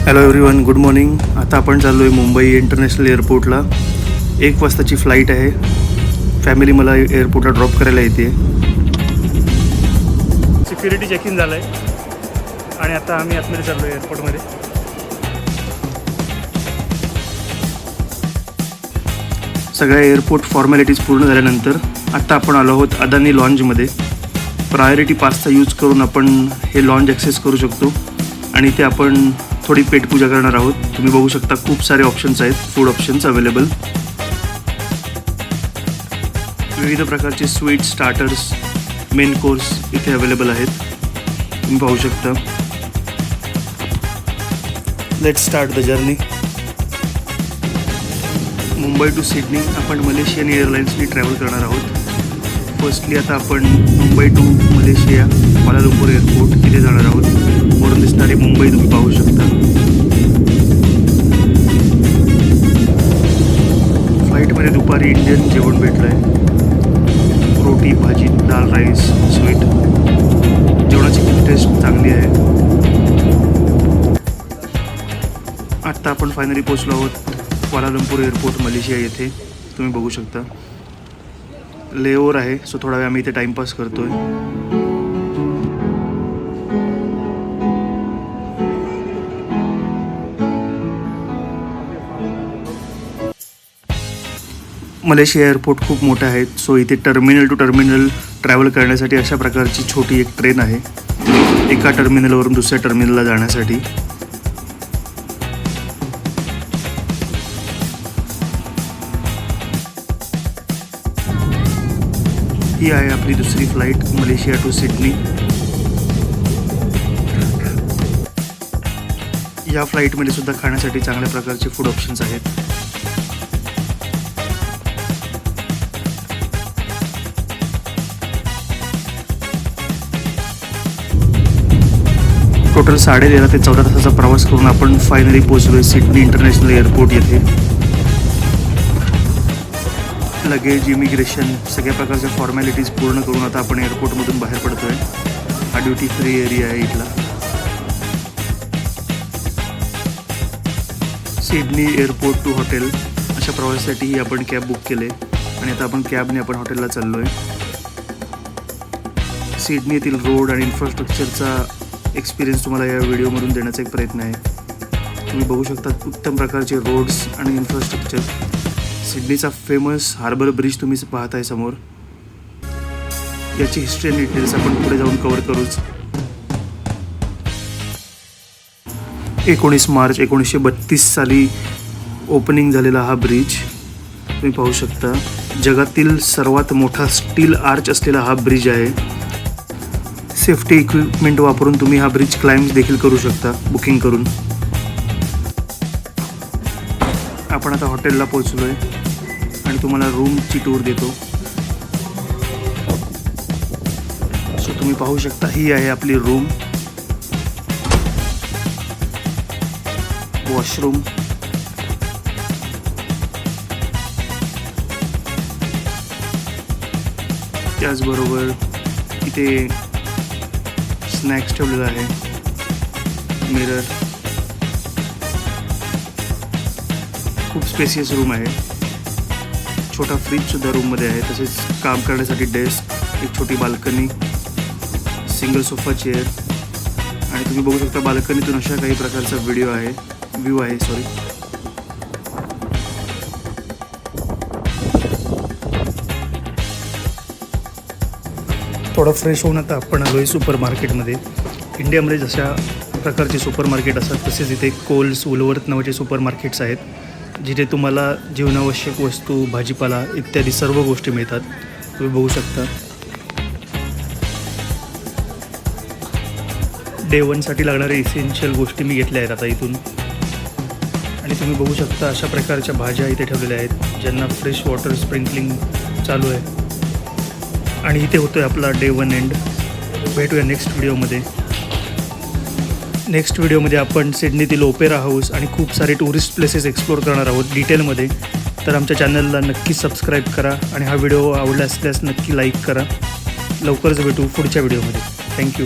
Hello everyone, good morning. आता आपण चाललो आहे मुंबई इंटरनॅशनल एअरपोर्टला. 1 वाजताची फ्लाईट आहे. फॅमिली मला एअरपोर्टला ड्रॉप करायला येते. सिक्युरिटी चेक इन झालं आहे आणि आता आम्ही आतमध्ये चाललो आहे एअरपोर्टमध्ये. सगळ्या एअरपोर्ट फॉर्मॅलिटीज पूर्ण झाल्यानंतर आत्ता आपण आलो आहोत अदानी लॉन्जमध्ये. प्रायोरिटी पासचा यूज करून आपण हे लॉन्ज ॲक्सेस करू शकतो आणि ते आपण थोडी पेटपूजा करणार आहोत. तुम्ही बघू शकता खूप सारे ऑप्शन्स आहेत, फूड ऑप्शन्स अवेलेबल. विविध प्रकारचे स्वीट, स्टार्टर्स, मेन कोर्स इथे अवेलेबल आहेत. तुम्ही पाहू शकता. Let's start the journey. Mumbai to Sydney आपण मलेशियन एअरलाइन्सनी ट्रॅव्हल करणार आहोत. फर्स्टली आता आपण Mumbai to Malaysia Kuala Lumpur airport इथे जाणार आहोत. वरून दिसणारी मुंबई तुम्ही पाहू शकता. फ्लाईटमध्ये दुपारी इंडियन जेवण भेटलं आहे. रोटी, भाजी, दाल, राईस, स्वीट. जेवणाची टेस्ट चांगली आहे. आत्ता आपण फायनली पोचलो आहोत क्वालालंपूर एअरपोर्ट मलेशिया येथे. तुम्ही बघू शकता. लेओव्हर आहे, सो थोडा वेळ आम्ही इथे टाईमपास करतो आहे. मलेशिया एअरपोर्ट खूप मोठं आहे, सो इथे टर्मिनल टू टर्मिनल ट्रॅव्हल करण्यासाठी अशा प्रकारची छोटी एक ट्रेन आहे, एका टर्मिनलवरून दुसऱ्या टर्मिनलला जाण्यासाठी. ही आहे आपली दुसरी फ्लाईट मलेशिया टू सिडनी. या फ्लाईटमध्ये सुद्धा खाण्यासाठी चांगल्या प्रकारचे फूड ऑप्शन्स आहेत. टोटल 13.5 ते 14 तासाचा प्रवास करून आपण फायनली पोहोचलोय सिडनी इंटरनॅशनल एअरपोर्ट येथे. लगेज, इमिग्रेशन, सगळ्या प्रकारच्या फॉर्मॅलिटीज पूर्ण करून आता आपण एअरपोर्टमधून बाहेर पडतोय. हा ड्युटी फ्री एरिया आहे इथला. सिडनी एअरपोर्ट टू हॉटेल अशा प्रवासासाठीही आपण कॅब बुक केले आणि आता आपण कॅबने आपण हॉटेलला चाललो आहे. सिडनी येथील रोड आणि इन्फ्रास्ट्रक्चरचा एक्सपिरियन्स तुम्हाला या व्हिडिओमधून देण्याचा एक प्रयत्न आहे. तुम्ही बघू शकता उत्तम प्रकारचे रोड्स आणि इन्फ्रास्ट्रक्चर. सिडनीचा फेमस हार्बर ब्रिज तुम्ही पाहताय समोर. याची हिस्ट्री आणि डिटेल्स आपण पुढे जाऊन कव्हर करूच. 19 मार्च 1932 साली ओपनिंग झालेला हा ब्रिज तुम्ही पाहू शकता. जगातील सर्वात मोठा स्टील आर्च असलेला हा ब्रिज आहे. सेफ्टी इक्विपमेंट वापरून तुम्ही हा ब्रिज क्लाइम्ब देखील करू शकता बुकिंग करून. आपण आता हॉटेलला पोहोचलोय आणि तुम्हाला रूमची टूर देतो. सो तुम्ही पाहू शकता ही आहे आपली रूम. वॉशरूम, त्याचबरोबर इथे स्नॅक्स ठेवलेला आहे. मिरर, खूप स्पेसियस रूम आहे. छोटा फ्रीजसुद्धा रूममध्ये आहे. तसेच काम करण्यासाठी डेस्क, एक छोटी बाल्कनी, सिंगल सोफा चेअर आणि तुम्ही बघू शकता बाल्कनीतून अशा काही प्रकारचा व्हिडिओ आहे, व्ह्यू आहे. थोडं फ्रेश होऊन आता आपण आलो आहे सुपर मार्केटमध्ये. इंडियामध्ये जशा प्रकारचे सुपर मार्केट असतात तसेच इथे कोल्स, वुलवर्थ नावाचे सुपर मार्केट्स आहेत, जिथे तुम्हाला जीवनावश्यक वस्तू, भाजीपाला इत्यादी सर्व गोष्टी मिळतात. तुम्ही बघू शकता. डे 1साठी लागणारे इसेन्शियल गोष्टी मी घेतल्या आहेत आता इथून. आणि तुम्ही बघू शकता अशा प्रकारच्या भाज्या इथे ठेवलेल्या आहेत, ज्यांना फ्रेश वॉटर स्प्रिंकलिंग चालू आहे. आणि इथे होतोय आपला डे 1 एंड. भेटूया नेक्स्ट व्हिडिओमध्ये. नेक्स्ट व्हिडिओमध्ये आपण सिडनीतील ओपेरा हाऊस आणि खूप सारे टुरिस्ट प्लेसेस एक्सप्लोर करणार आहोत डिटेलमध्ये. तर आमच्या चॅनलला नक्की सबस्क्राईब करा आणि हा व्हिडिओ आवडला असल्यास नक्की लाईक करा. लवकरच भेटू पुढच्या व्हिडिओमध्ये. थँक्यू.